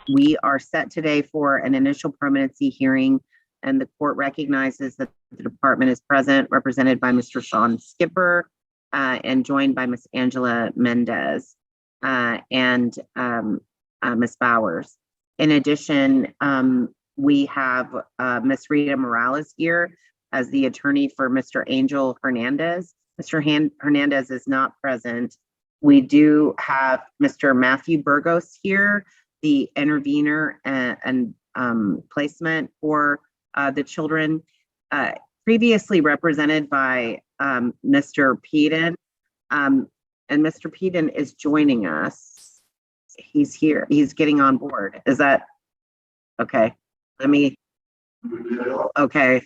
We are set today for an initial permanency hearing, and the court recognizes that the department is present, represented by Mr. Sean Skipper, and joined by Ms. Angela Mendez and Ms. Bowers. In addition, we have Ms. Rita Morales here as the attorney for Mr. Angel Hernandez. Mr. Hernandez is not present. We do have Mr. Matthew Burgos here, the intervener and placement for the children, previously represented by Mr. Peden. And Mr. Peden is joining us. He's here. He's getting on board. Is that okay? Okay.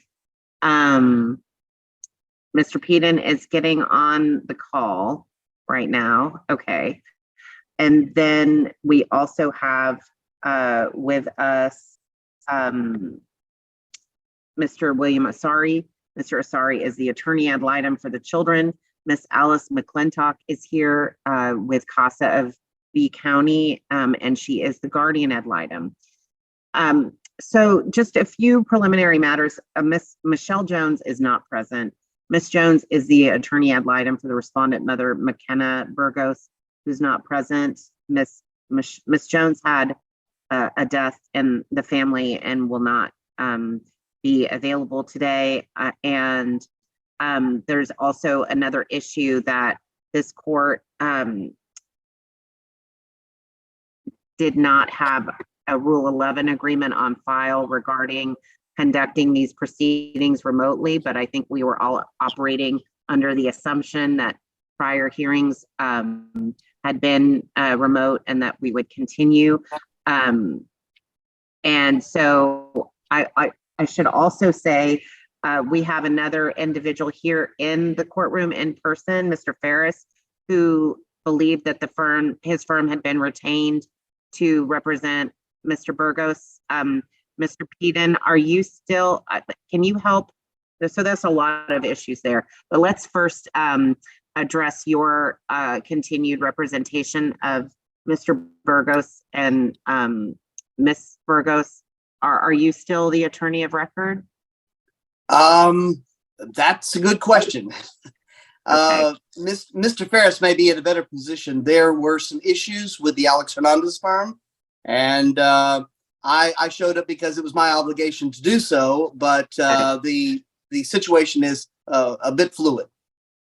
Mr. Peden is getting on the call right now. Okay. And then we also have with us Mr. William Asari. Mr. Asari is the attorney ad litem for the children. Miss Alice McClintock is here with CASA of B County, and she is the guardian ad litem. So just a few preliminary matters. Miss Michelle Jones is not present. Miss Jones is the attorney ad litem for the respondent mother, McKenna Burgos, who's not present. Miss Jones had a death in the family and will not be available today. And there's also another issue that this court did not have a Rule 11 agreement on file regarding conducting these proceedings remotely, but I think we were all operating under the assumption that prior hearings had been remote and that we would continue. And so I should also say we have another individual here in the courtroom in person, Mr. Ferris, who believed that his firm had been retained to represent Mr. Burgos. Mr. Peden, are you still, can you help? So there's a lot of issues there, but let's first address your continued representation of Mr. Burgos and Miss Burgos. Are you still the attorney of record? That's a good question. Okay. Mr. Ferris may be in a better position. There were some issues with the Alex Hernandez firm, and I showed up because it was my obligation to do so, but the situation is a bit fluid.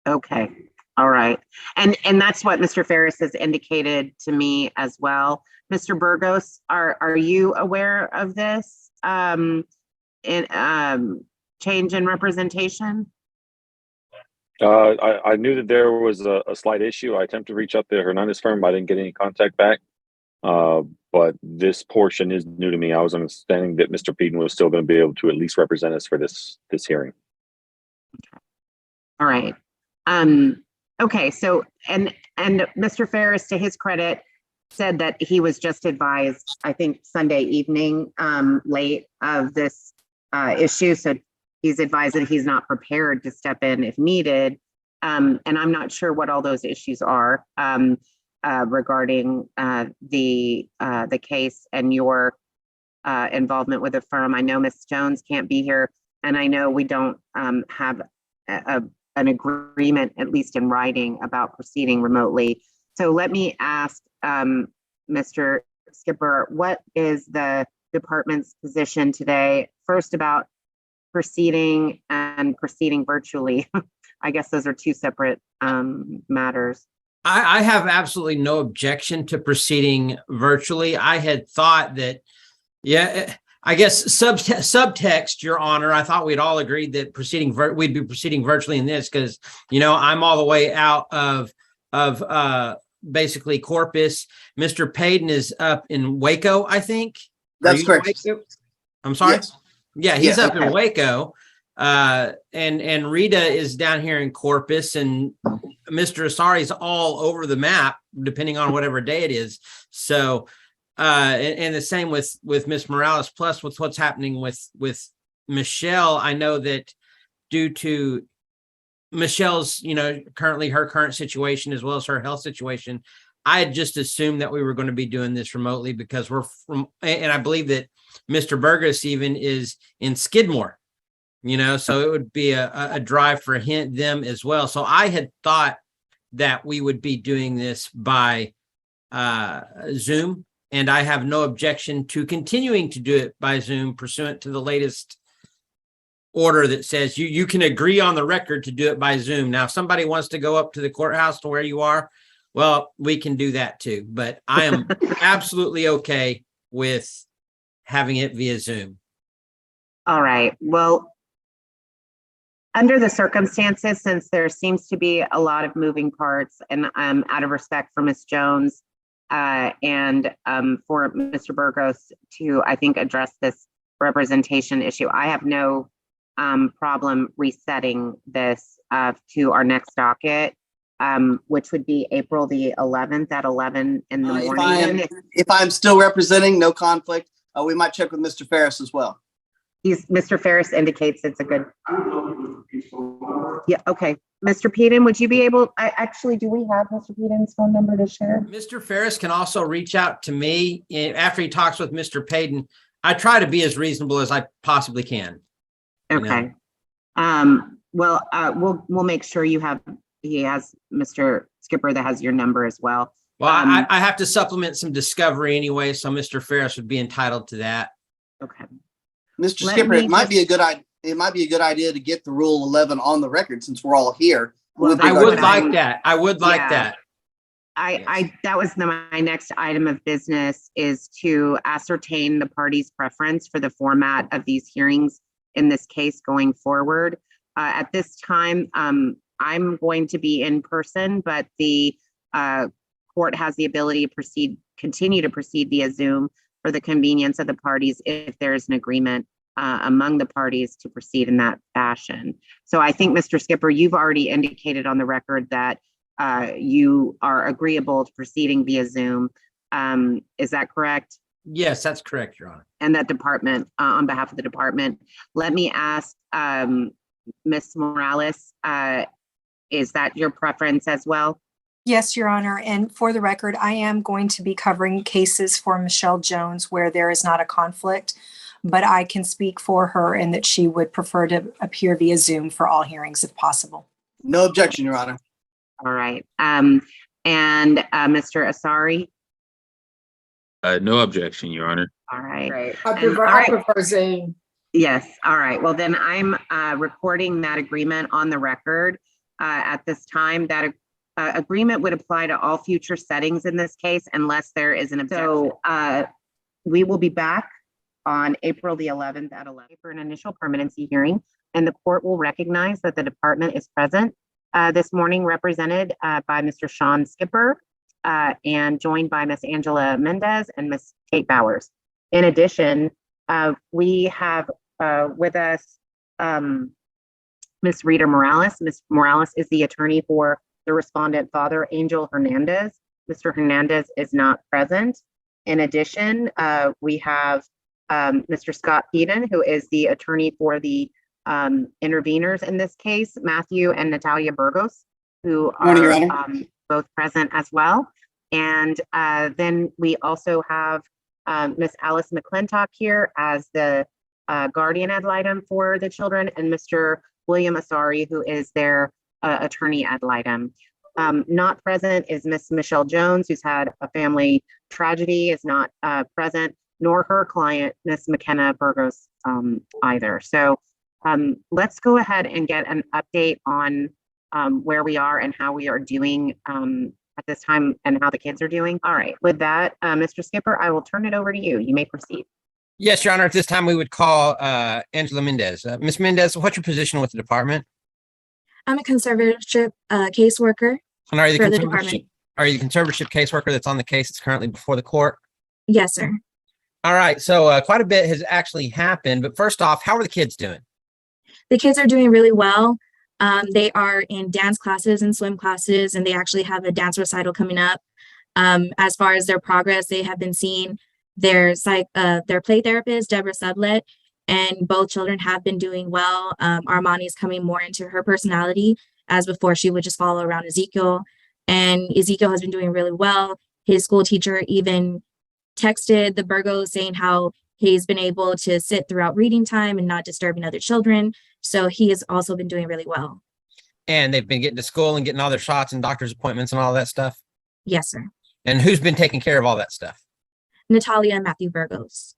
Okay. All right. And that's what Mr. Ferris has indicated to me as well. Mr. Burgos, are you aware of this change in representation? I knew that there was a slight issue. I attempted to reach out to the Hernandez firm, but I didn't get any contact back. But this portion is new to me. I was understanding that Mr. Peden was still going to be able to at least represent us for this hearing. Okay. All right. Okay. So, and Mr. Ferris, to his credit, said that he was just advised, I think Sunday evening, late of this issue. So he's advised that he's not prepared to step in if needed. And I'm not sure what all those issues are regarding the case and your involvement with the firm. I know Ms. Jones can't be here, and I know we don't have an agreement, at least in writing, about proceeding remotely. So let me ask Mr. Skipper, what is the department's position today? First, about proceeding and proceeding virtually. I guess those are two separate matters. I have absolutely no objection to proceeding virtually. I had thought that, yeah, I guess subtext, Your Honor, I thought we'd all agreed that we'd be proceeding virtually in this because, you know, I'm all the way out of basically Corpus. Mr. Peden is up in Waco, I think. That's correct. I'm sorry. Yes. Yeah, he's up okay. in Waco. And Rita is down here in Corpus, and Mr. Asari is all over the map, depending on whatever day it is. So, and the same with Miss Morales, plus with what's happening with Michelle. I know that due to Michelle's, currently her current situation, as well as her health situation, I had just assumed that we were going to be doing this remotely because we're from, and I believe that Mr. Burgess even is in Skidmore, so it would be a drive for them as well. So I had thought that we would be doing this by Zoom, and I have no objection to continuing to do it by Zoom pursuant to the latest order that says you can agree on the record to do it by Zoom. Now, if somebody wants to go up to the courthouse to where you are, well, we can do that too, but I am absolutely okay with having it via Zoom. All right. Well, under the circumstances, since there seems to be a lot of moving parts, and out of respect for Ms. Jones and for Mr. Burgos to, I think, address this representation issue, I have no problem resetting this to our next docket, which would be April the 11th at 11 in the morning. If I'm still representing, no conflict, we might check with Mr. Ferris as well. Mr. Ferris indicates it's a good. Yeah, okay. Mr. Peden, would you be able, do we have Mr. Peden's phone number to share? Mr. Ferris can also reach out to me after he talks with Mr. Peden. I try to be as reasonable as I possibly can. Okay. Well, we'll make sure he has Mr. Skipper that has your number as well. Well, I have to supplement some discovery anyway, so Mr. Ferris would be entitled to that. Okay. Mr. Skipper, it might be a good idea to get the Rule 11 on the record since we're all here. Well, I would like that. That was my next item of business, is to ascertain the party's preference for the format of these hearings in this case going forward. At this time, I'm going to be in person, but the court has the ability to continue to proceed via Zoom for the convenience of the parties if there is an agreement among the parties to proceed in that fashion. So I think, Mr. Skipper, you've already indicated on the record that you are agreeable to proceeding via Zoom. Is that correct? Yes, that's correct, Your Honor. And that department, on behalf of the department, let me ask Ms. Morales, is that your preference as well? Yes, Your Honor. And for the record, I am going to be covering cases for Michelle Jones where there is not a conflict, but I can speak for her and that she would prefer to appear via Zoom for all hearings if possible. No objection, Your Honor. All right. And Mr. Asari? No objection, Your Honor. All right. I prefer Zoom. Yes. All right. Well, then I'm recording that agreement on the record at this time. That agreement would apply to all future settings in this case, unless there is an objection. So we will be back on April the 11th at 11 for an initial permanency hearing, and the court will recognize that the department is present this morning, represented by Mr. Sean Skipper and joined by Ms. Angela Mendez and Ms. Kate Bowers. In addition, we have with us Ms. Rita Morales. Ms. Morales is the attorney for the respondent father, Angel Hernandez. Mr. Hernandez is not present. In addition, we have Mr. Scott Peden, who is the attorney for the interveners in this case, Matthew and Natalia Burgos, who are both present as well. And then we also have Ms. Alice McClintock here as the guardian ad litem for the children, and Mr. William Asari, who is their attorney ad litem. Not present is Ms. Michelle Jones, who's had a family tragedy, is not present, nor her client, Ms. McKenna Burgos, either. So let's go ahead and get an update on where we are and how we are doing at this time and how the kids are doing. All right, with that, Mr. Skipper, I will turn it over to you. You may proceed. Yes, Your Honor. At this time, we would call Angela Mendez. Ms. Mendez, what's your position with the department? I'm a conservatorship caseworker. And are you for the the department. conservatorship caseworker that's on the case that's currently before the court? Yes, sir. All right. So quite a bit has actually happened. But first off, how are the kids doing? The kids are doing really well. They are in dance classes and swim classes, and they actually have a dance recital coming up. As far as their progress, they have been seeing their play therapist, Deborah Sublet, and both children have been doing well. Armani's coming more into her personality, as before she would just follow around Ezekiel. and Ezekiel has been doing really well. His school teacher even texted the Burgos saying how he's been able to sit throughout reading time and not disturbing other children. So he has also been doing really well. And they've been getting to school and getting all their shots and doctor's appointments and all that stuff. Yes, sir. And who's been taking care of all that stuff? Natalia and Matthew Burgos.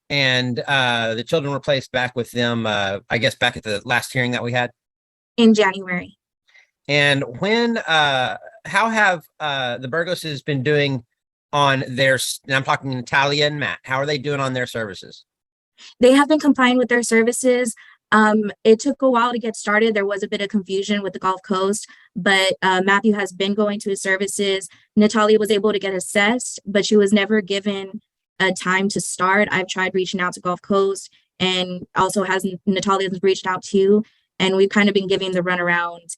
And the children were placed back with them, I guess, back at the last hearing that we had. In January. And when, how have the Burgoses been doing on their, and I'm talking Natalia and Matt, how are they doing on their services? They have been complying with their services. It took a while to get started. There was a bit of confusion with the Gulf Coast, but Matthew has been going to his services. Natalia was able to get assessed, but she was never given a time to start. I've tried reaching out to Gulf Coast, and also Natalia has reached out too. And we've kind of been giving the runaround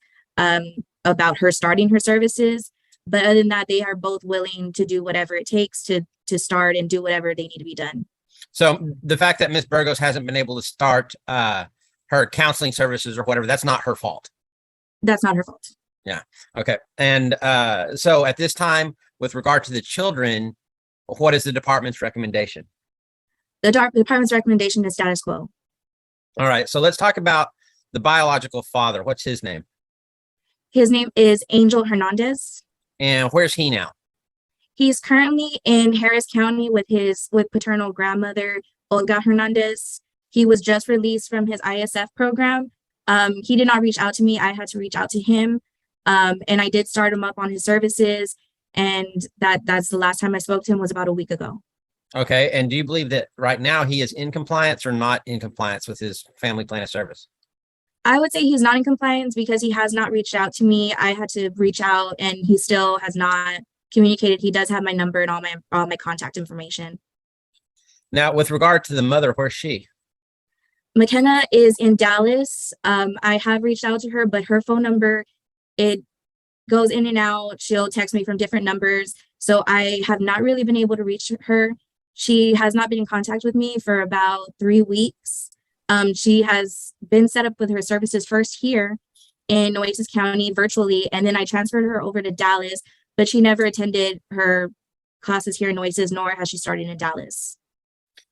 about her starting her services. But other than that, they are both willing to do whatever it takes to start and do whatever they need to be done. So the fact that Miss Burgos hasn't been able to start her counseling services or whatever, that's not her fault. That's not her fault. Yeah. Okay. And so at this time, with regard to the children, what is the department's recommendation? The department's recommendation is status quo. All right. So let's talk about the biological father. What's his name? His name is Angel Hernandez. And where's he now? He's currently in Harris County with paternal grandmother, Olga Hernandez. He was just released from his ISF program. He did not reach out to me. I had to reach out to him. And I did start him up on his services. And that's the last time I spoke to him was about a week ago. Okay. And do you believe that right now he is in compliance or not in compliance with his family plan of service? I would say he's not in compliance because he has not reached out to me. I had to reach out and he still has not communicated. He does have my number and all my contact information. Now, with regard to the mother, where's she? McKenna is in Dallas. I have reached out to her, but her phone number, it goes in and out. She'll text me from different numbers. So I have not really been able to reach her. She has not been in contact with me for about 3 weeks. She has been set up with her services first here in Nueces County virtually, and then I transferred her over to Dallas, but she never attended her classes here in Nueces, nor has she started in Dallas.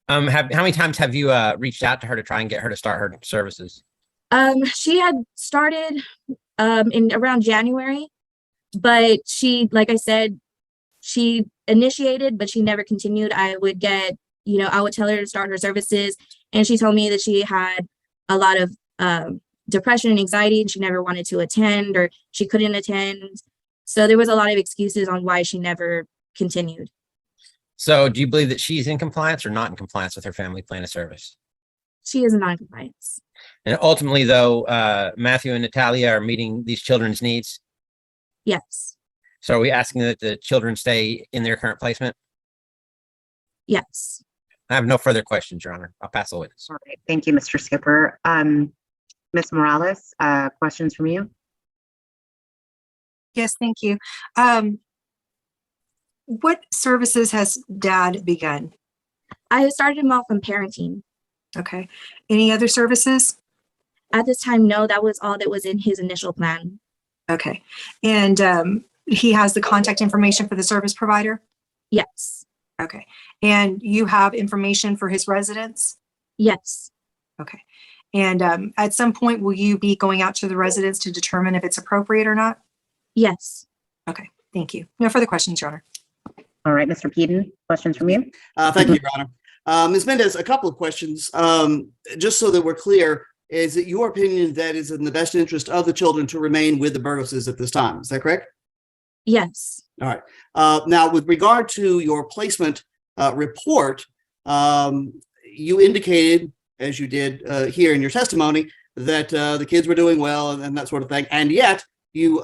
How many times have you reached out to her to try and get her to start her services? She had started in around January, but she, like I said, she initiated, but she never continued. I would tell her to start her services, and she told me that she had a lot of depression and anxiety, and she never wanted to attend or she couldn't attend. So there was a lot of excuses on why she never continued. So do you believe that she's in compliance or not in compliance with her family plan of service? She is in non-compliance. And ultimately, though, Matthew and Natalia are meeting these children's needs. Yes. So are we asking that the children stay in their current placement? Yes. I have no further questions, Your Honor. I'll pass the witness. All right. Thank you, Mr. Skipper. Ms. Morales, questions from you? Yes, thank you. What services has Dad begun? I started him off on parenting. Okay. Any other services? At this time, no, that was all that was in his initial plan. Okay. And he has the contact information for the service provider? Yes. Okay. And you have information for his residents? Yes. Okay. And at some point, will you be going out to the residents to determine if it's appropriate or not? Yes. Okay. Thank you. No further questions, Your Honor. All right, Mr. Peden, questions from you? Thank you, Your Honor. Ms. Mendez, a couple of questions. Just so that we're clear, is it your opinion that it's in the best interest of the children to remain with the Burgoses at this time? Is that correct? Yes. All right. Now, with regard to your placement report, you indicated, as you did here in your testimony, that the kids were doing well and that sort of thing. And yet you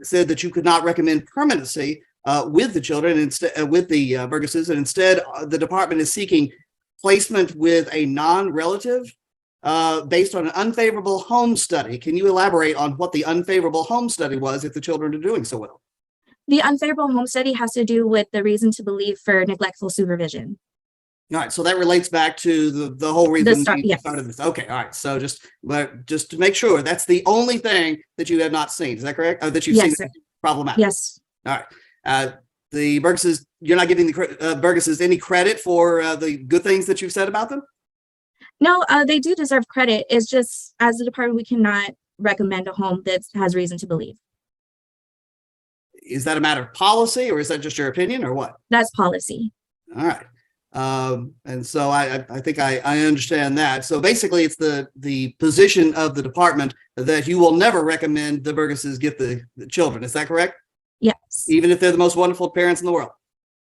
said that you could not recommend permanency with the children, instead with the Burgoses, and instead the department is seeking placement with a non-relative based on an unfavorable home study. Can you elaborate on what the unfavorable home study was if the children are doing so well? The unfavorable home study has to do with the reason to believe for neglectful supervision. All right, so that relates back to the whole reason you yes. started this. Okay, all right. So just to make sure, that's the only thing that you have not seen. Is that correct? That you've Yes, seen sir. problematic. Yes. All right. The Burgesses, you're not giving the Burgesses any credit for the good things that you've said about them? No, they do deserve credit. It's just, as a department, we cannot recommend a home that has reason to believe. Is that a matter of policy, or is that just your opinion, or what? That's policy. All right. And so I think I understand that. So basically, it's the position of the department that you will never recommend the Burgesses get the children. Is that correct? Yes. Even if they're the most wonderful parents in the world.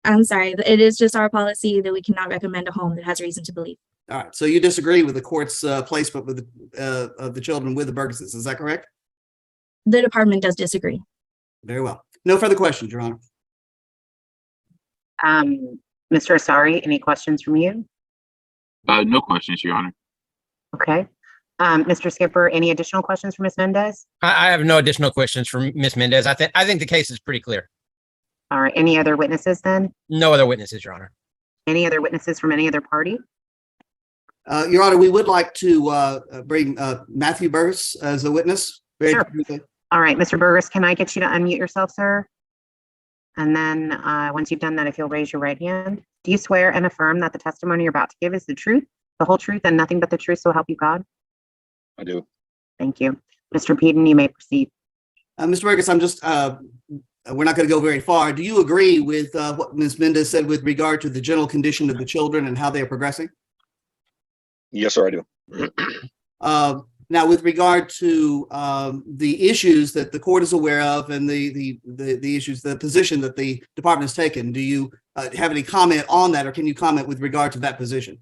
I'm sorry. It is just our policy that we cannot recommend a home that has reason to believe. All right. So you disagree with the court's placement with of the children with the Burgesses. Is that correct? The department does disagree. Very well. No further questions, Your Honor. Mr. Asari, any questions from you? No questions, Your Honor. Okay. Mr. Skipper, any additional questions for Ms. Mendez? I have no additional questions for Ms. Mendez. I think the case is pretty clear. All right. Any other witnesses then? No other witnesses, Your Honor. Any other witnesses from any other party? Your Honor, we would like to bring Matthew Burgess as a witness. Sure. All right, Mr. Burgess, can I get you to unmute yourself, sir? And then once you've done that, if you'll raise your right hand. Do you swear and affirm that the testimony you're about to give is the truth, the whole truth, and nothing but the truth, so help you God? I do. Thank you. Mr. Peden, you may proceed. Mr. Burgess, I'm just, we're not going to go very far. Do you agree with what Ms. Mendez said with regard to the general condition of the children and how they are progressing? Yes, sir, I do. Now, with regard to the issues that the court is aware of and the issues, the position that the department has taken, do you have any comment on that, or can you comment with regard to that position?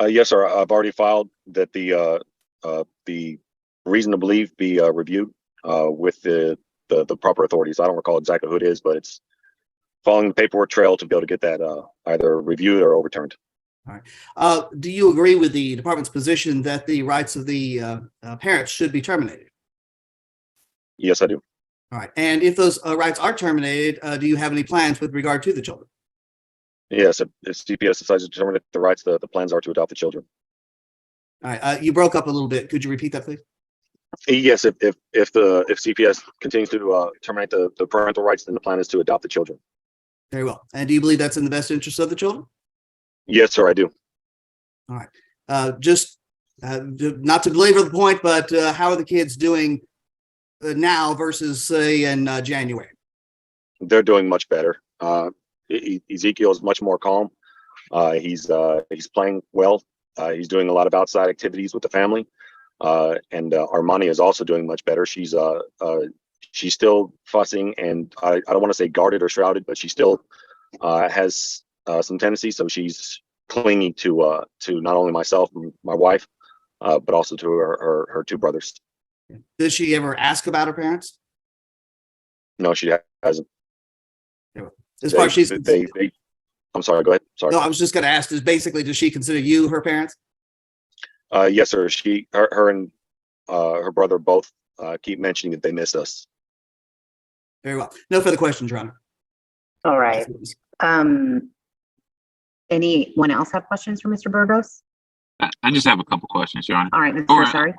Yes, sir. I've already filed that the reason to believe be reviewed with the proper authorities. I don't recall exactly who it is, but it's following the paperwork trail to be able to get that either reviewed or overturned. All right. Do you agree with the department's position that the rights of the parents should be terminated? Yes, I do. All right. And if those rights are terminated, do you have any plans with regard to the children? Yes, if CPS decides to determine the rights, the plans are to adopt the children. All right. You broke up a little bit. Could you repeat that, please? Yes, if CPS continues to terminate the parental rights, then the plan is to adopt the children. Very well. And do you believe that's in the best interest of the children? Yes, sir, I do. All right. Just not to belabor the point, but how are the kids doing now versus say in January? They're doing much better. Ezekiel is much more calm. He's playing well. He's doing a lot of outside activities with the family. And Armani is also doing much better. She's still fussing, and I don't want to say guarded or shrouded, but she still has some tendencies. So she's clinging to not only myself and my wife, but also to her two brothers. Does she ever ask about her parents? No, she hasn't. As far as she's, I'm sorry. Go ahead. Sorry. No, I was just going to ask. Does she consider you her parents? Yes, sir. Her and her brother both keep mentioning that they miss us. Very well. No further questions, Your Honor. All right. Anyone else have questions for Mr. Burgos? I just have a couple questions, Your Honor. All right, Mr. Sorry.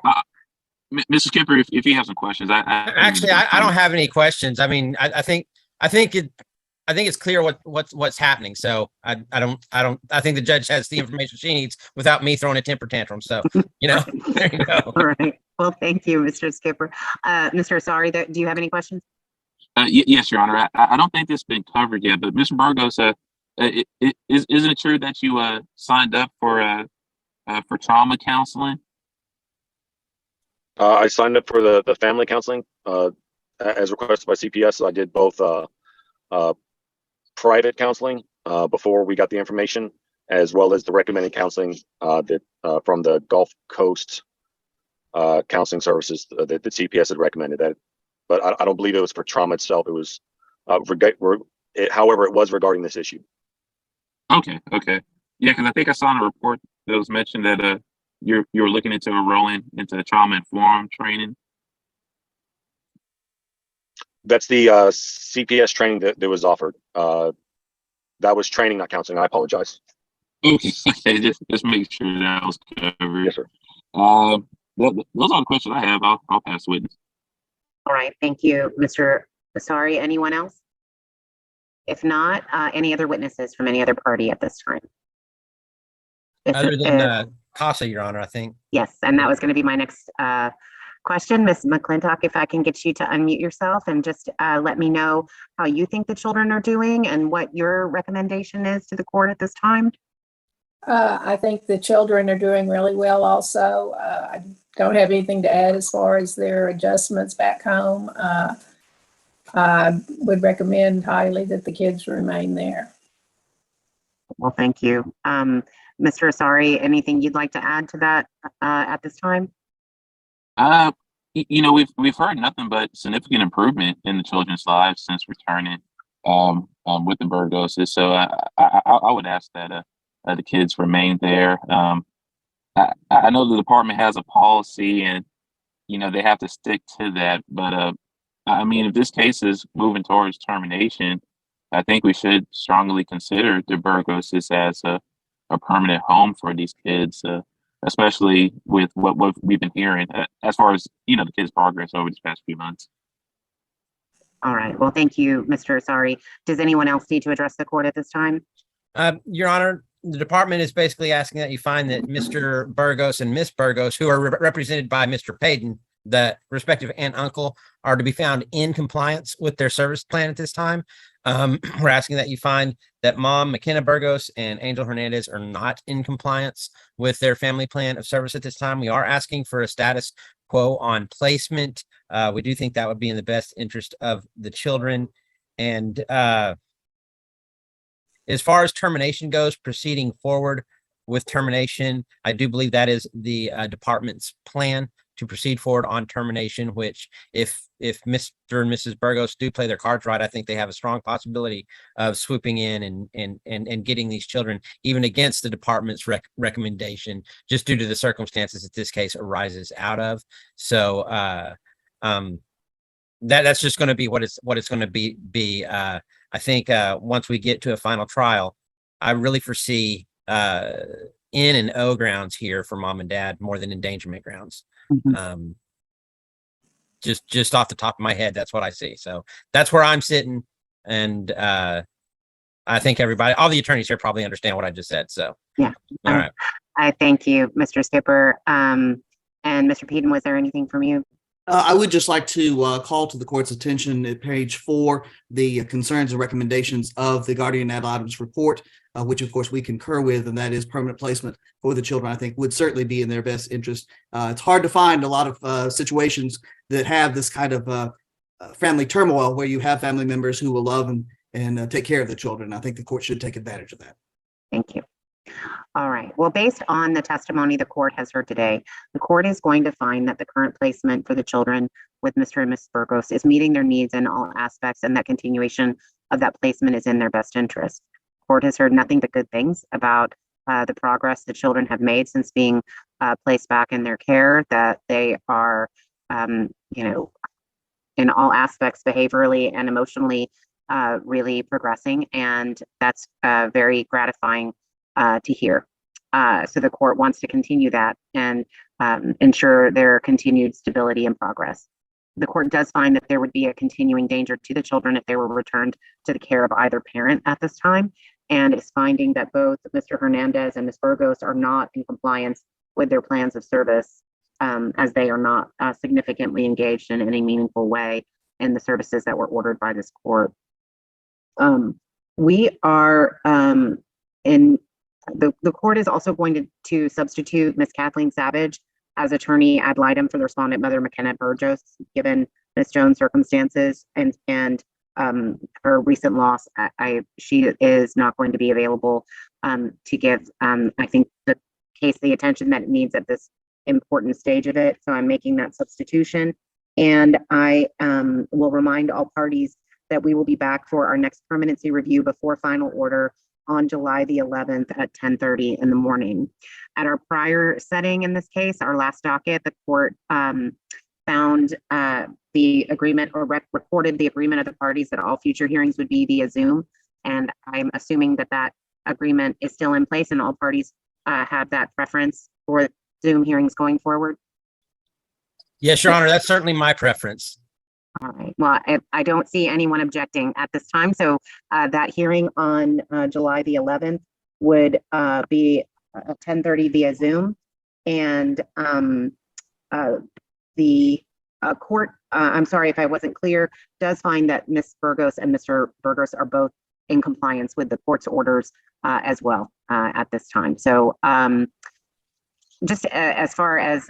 Mr. Skipper, if you have some questions, Actually, I don't have any questions. I mean, I think it's clear what's happening. So I think the judge has the information she needs without me throwing a temper tantrum. So, there you go. All right. Well, thank you, Mr. Skipper. Mr. Asari, do you have any questions? Yes, Your Honor. I don't think this has been covered yet, but Mr. Burgos, isn't it true that you signed up for trauma counseling? I signed up for the family counseling as requested by CPS. So I did both private counseling before we got the information, as well as the recommended counseling that from the Gulf Coast counseling services that the CPS had recommended. That, but I don't believe it was for trauma itself. It was, however, it was regarding this issue. Okay. Yeah, because I think I saw in a report that was mentioned that you were looking into enrolling into trauma-informed training. That's the CPS training that was offered. That was training, not counseling. I apologize. Okay, just make sure that was covered. Yes, sir. Those are the questions I have. I'll pass the witness. All right. Thank you, Mr. Asari. Anyone else? If not, any other witnesses from any other party at this time? Other than CASA, Your Honor, I think. Yes, and that was going to be my next question. Ms. McClintock, if I can get you to unmute yourself and just let me know how you think the children are doing and what your recommendation is to the court at this time. I think the children are doing really well also. I don't have anything to add as far as their adjustments back home. I would recommend highly that the kids remain there. Well, thank you. Mr. Asari, anything you'd like to add to that at this time? You know, we've heard nothing but significant improvement in the children's lives since returning with the Burgoses. So I would ask that the kids remain there. I know the department has a policy, and you know they have to stick to that. But I mean, if this case is moving towards termination, I think we should strongly consider the Burgoses as a permanent home for these kids, especially with what we've been hearing as far as, you know, the kids' progress over these past few months. All right. Well, thank you, Mr. Asari. Does anyone else need to address the court at this time? Your Honor, the department is basically asking that you find that Mr. Burgos and Miss Burgos, who are represented by Mr. Payton, the respective aunt and uncle, are to be found in compliance with their service plan at this time. We're asking that you find that Mom McKenna Burgos and Angel Hernandez are not in compliance with their family plan of service at this time. We are asking for a status quo on placement. We do think that would be in the best interest of the children. And as far as termination goes, proceeding forward with termination, I do believe that is the department's plan to proceed forward on termination, which if Mr. and Mrs. Burgos do play their cards right, I think they have a strong possibility of swooping in and getting these children, even against the department's recommendation, just due to the circumstances that this case arises out of. So that's just going to be what it's going to be. I think once we get to a final trial, I really foresee in and O grounds here for mom and dad more than endangerment grounds. Mm-hmm. Just off the top of my head, that's what I see. So that's where I'm sitting. And I think everybody, all the attorneys here probably understand what I just said. So yeah. All right. I thank you, Mr. Skipper. And Mr. Peden, was there anything from you? I would just like to call to the court's attention at page 4, the concerns and recommendations of the guardian ad litem's report, which of course we concur with, and that is permanent placement for the children. I think would certainly be in their best interest. It's hard to find a lot of situations that have this kind of family turmoil where you have family members who will love and take care of the children. I think the court should take advantage of that. Thank you. All right. Well, based on the testimony the court has heard today, the court is going to find that the current placement for the children with Mr. and Ms. Burgos is meeting their needs in all aspects, and that continuation of that placement is in their best interest. The court has heard nothing but good things about the progress the children have made since being placed back in their care, that they are, in all aspects, behaviorally and emotionally, really progressing. And that's very gratifying to hear. So the court wants to continue that and ensure their continued stability and progress. The court does find that there would be a continuing danger to the children if they were returned to the care of either parent at this time, and is finding that both Mr. Hernandez and Ms. Burgos are not in compliance with their plans of service, as they are not significantly engaged in any meaningful way in the services that were ordered by this court. We are the court is also going to substitute Ms. Kathleen Savage as attorney ad litem for the respondent, Mother McKenna Burgos, given Ms. Jones' circumstances and her recent loss. She is not going to be available to give, I think, the case the attention that it needs at this important stage of it. So I'm making that substitution. And I will remind all parties that we will be back for our next permanency review before final order on July the 11th at 10:30 in the morning. At our prior setting in this case, our last docket, the court found the agreement or recorded the agreement of the parties that all future hearings would be via Zoom. And I'm assuming that that agreement is still in place and all parties have that preference for Zoom hearings going forward. Yes, Your Honor, that's certainly my preference. All right. Well, I don't see anyone objecting at this time. So that hearing on July the 11th would be 10:30 via Zoom. And the court, I'm sorry if I wasn't clear, does find that Ms. Burgos and Mr. Burgos are both in compliance with the court's orders as well at this time. So just as far as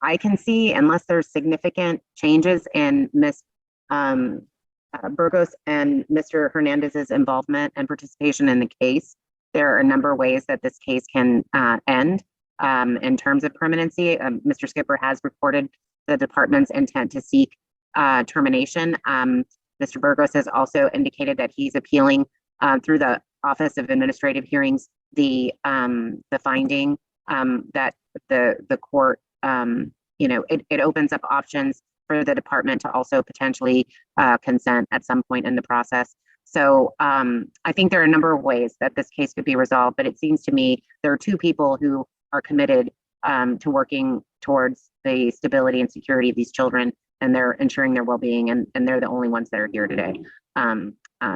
I can see, unless there's significant changes in Ms. Burgos and Mr. Hernandez's involvement and participation in the case, there are a number of ways that this case can end in terms of permanency. Mr. Skipper has reported the department's intent to seek termination. Mr. Burgos has also indicated that he's appealing through the Office of Administrative Hearings the finding that the court, it opens up options for the department to also potentially consent at some point in the process. So I think there are a number of ways that this case could be resolved, but it seems to me there are two people who are committed to working towards the stability and security of these children, and they're ensuring their well-being, and they're the only ones that are here today.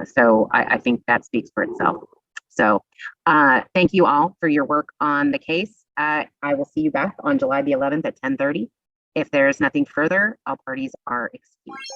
So I think that speaks for itself. So thank you all for your work on the case. I will see you back on July the 11th at 10:30. If there's nothing further, all parties are excused.